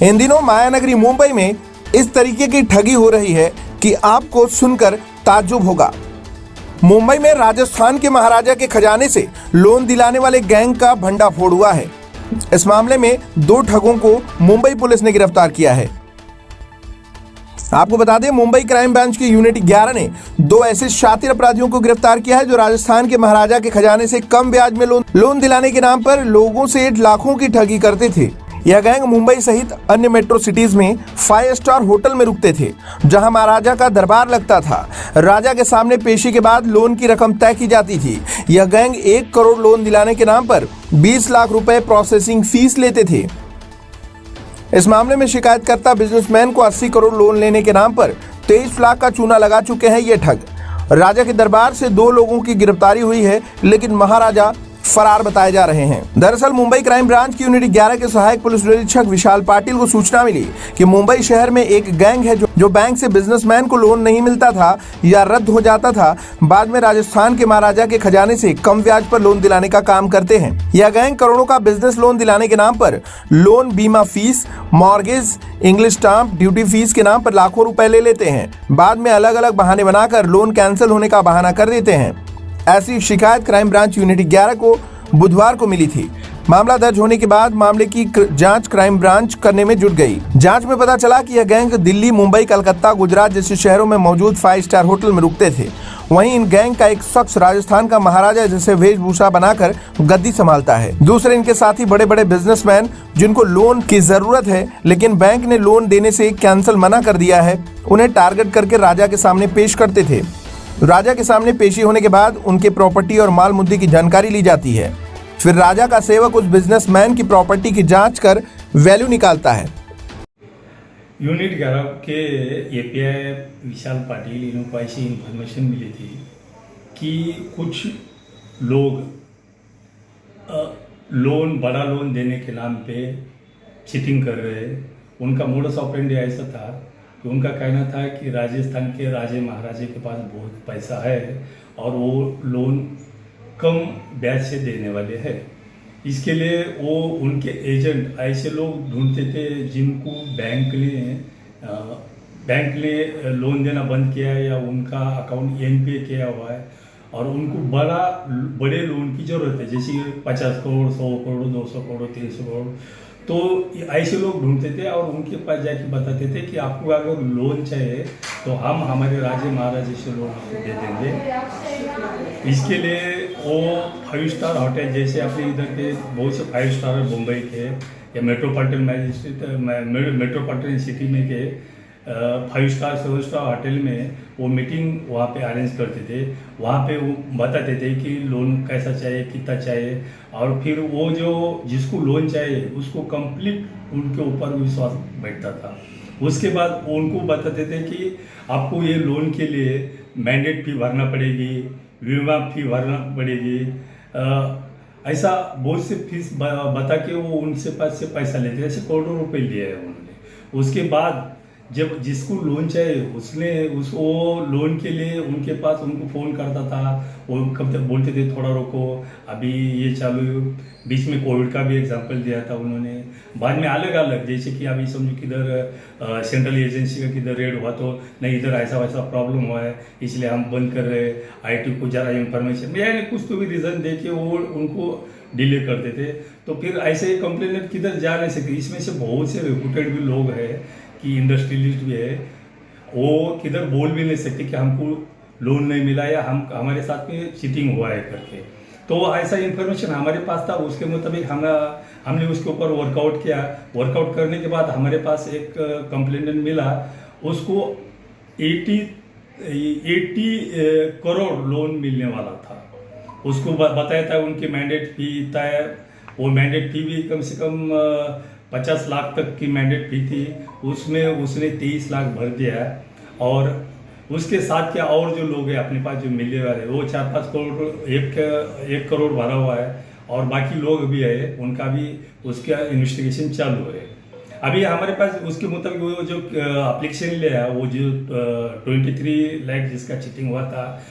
इन दिनों मायानगरी मुंबई में इस तरीके की ठगी हो रही है कि आपको सुनकर ताज्जुब होगा। मुंबई में राजस्थान के महाराजा के खजाने से लोन दिलाने वाले गैंग का भंडाफोड़ हुआ है। इस मामले में 2 ठगों को मुंबई पुलिस ने गिरफ्तार किया है। आपको बता दें, मुंबई क्राइम ब्रांच की यूनिट 11 ने 2 ऐसे शातिर अपराधियों को गिरफ्तार किया है जो राजस्थान के महाराजा के खजाने से कम ब्याज में लोन दिलाने के नाम पर लोगों से लाखों की ठगी करते थे। यह गैंग मुंबई सहित अन्य मेट्रो सिटीज में 5 स्टार होटल में रुकते थे, जहां महाराजा का दरबार लगता था। राजा के सामने पेशी के बाद लोन की रकम तय की जाती थी। यह गैंग 1 करोड़ लोन दिलाने के नाम पर 20 लाख रुपए प्रोसेसिंग फीस लेते थे। इस मामले में शिकायतकर्ता बिजनेसमैन को 80 करोड़ लोन लेने के नाम पर 23 लाख का चूना लगा चुके हैं ये ठग। राजा के दरबार से 2 लोगों की गिरफ्तारी हुई है, लेकिन महाराजा फरार बताए जा रहे हैं। दरअसल मुंबई क्राइम ब्रांच की यूनिट 11 के सहायक पुलिस निरीक्षक विशाल पाटिल को सूचना मिली कि मुंबई शहर में एक गैंग है जो बैंक से बिजनेसमैन को लोन नहीं मिलता था या रद्द हो जाता था, बाद में राजस्थान के महाराजा के खजाने से कम ब्याज पर लोन दिलाने का काम करते हैं। यह गैंग करोड़ों का बिजनेस लोन दिलाने के नाम पर लोन, बीमा fees, mortgage, English stamp duty fees के नाम पर लाखों रुपए ले लेते हैं। बाद में अलग अलग बहाने बनाकर लोन कैंसिल होने का बहाना कर देते हैं। ऐसी शिकायत क्राइम ब्रांच यूनिट 11 को बुधवार को मिली थी। मामला दर्ज होने के बाद मामले की जांच क्राइम ब्रांच करने में जुट गई। जांच में पता चला कि यह गैंग दिल्ली, मुंबई, कलकत्ता, गुजरात जैसे शहरों में मौजूद 5 स्टार होटल में रुकते थे। वहीं इन गैंग का एक शख्स राजस्थान का महाराजा जैसे वेशभूषा बनाकर गद्दी संभालता है। दूसरे इनके साथी बड़े बड़े बिजनेसमैन जिनको लोन की जरूरत है, लेकिन बैंक ने लोन देने से कैंसिल मना कर दिया है, उन्हें टारगेट करके राजा के सामने पेश करते थे। राजा के सामने पेशी होने के बाद उनके प्रॉपर्टी और माल मुद्दे की जानकारी ली जाती है। फिर राजा का सेवक उस बिजनेसमैन की प्रॉपर्टी की जांच कर वैल्यू निकालता है। यूनिट 11 के एपीआई विशाल पाटिल इनको ऐसी इन्फॉर्मेशन मिली थी कि कुछ लोग बड़ा लोन देने के नाम पे चीटिंग कर रहे हैं। उनका मोडस ऑपरेंडी ऐसा था कि उनका कहना था कि राजस्थान के राजे महाराजे के पास बहुत पैसा है और वो लोन कम ब्याज से देने वाले हैं। इसके लिए वो उनके एजेंट ऐसे लोग ढूंढते थे जिनको बैंक ने लोन देना बंद किया है या उनका अकाउंट एनपीए किया हुआ है और उनको बड़े लोन की ज़रूरत है, जैसे 50 करोड़, 100 करोड़, 200 करोड़, 300 करोड़। तो ऐसे लोग ढूंढते थे और उनके पास जाके बताते थे कि आपको अगर लोन चाहिए तो हम हमारे राजे महाराजे से लोन आपको दे देंगे। इसके लिए वो 5 स्टार होटल, जैसे अपने इधर के बहुत से 5 स्टार मुंबई के या मेट्रोपॉलिटन सिटी में के 5 स्टार 7 स्टार होटल में वो मीटिंग वहाँ पे अरेंज करते थे। वहाँ पे वो बताते थे कि लोन कैसा चाहिए, कितना चाहिए, और फिर वो जो जिसको लोन चाहिए उसको कंप्लीट उनके ऊपर विश्वास बैठता था। उसके बाद उनको बताते थे कि आपको ये लोन के लिए मैंडेट फी भरना पड़ेगी, बीमा फी भरना पड़ेगी, ऐसा बहुत से फीस बता के वो उनसे पास से पैसा लेते, ऐसे करोड़ों रुपए लिए है उन्होंने। उसके बाद जब जिसको लोन चाहिए वो लोन के लिए उनके पास उनको फ़ोन करता था। वो कब तक बोलते थे थोड़ा रुको, अभी ये चालू। बीच में कोविड का भी एग्जांपल दिया था उन्होंने। बाद में अलग अलग, जैसे कि अभी समझो किधर सेंट्रल एजेंसी का किधर रेड हुआ तो नहीं, इधर ऐसा वैसा प्रॉब्लम हुआ है इसलिए हम बंद कर रहे हैं, आईटी को ज़रा इन्फॉर्मेशन यानी कुछ तो भी रीज़न दे के वो उनको डिले करते थे। तो फिर ऐसे कंप्लेनेंट किधर जा नहीं सकते। इसमें से बहुत से रिप्यूटेड भी लोग हैं कि इंडस्ट्रियलिस्ट भी है, वो किधर बोल भी नहीं सकते कि हमको लोन नहीं मिला या हमारे साथ में चीटिंग हुआ है करके। तो ऐसा इन्फॉर्मेशन हमारे पास था, उसके मुताबिक हमने उसके ऊपर वर्कआउट किया। वर्कआउट करने के बाद हमारे पास एक कंप्लेनेंट मिला, उसको 80 करोड़ लोन मिलने वाला था। उसको बताया था उनकी मैंडेट फी तय, वो मैंडेट फी भी कम से कम 50 लाख तक की मैंडेट फी थी, उसमें उसने 23 लाख भर दिया। और उसके साथ क्या और जो लोग हैं अपने पास जो मिलने वाले वो 4-5 करोड़, 1 करोड़ भरा हुआ है और बाकी लोग भी है, उनका भी उसका इन्वेस्टिगेशन चालू है। अभी हमारे पास उसके मुताबिक वो जो एप्लीकेशन लिया वो जो 23 लाख जिसका चीटिंग हुआ था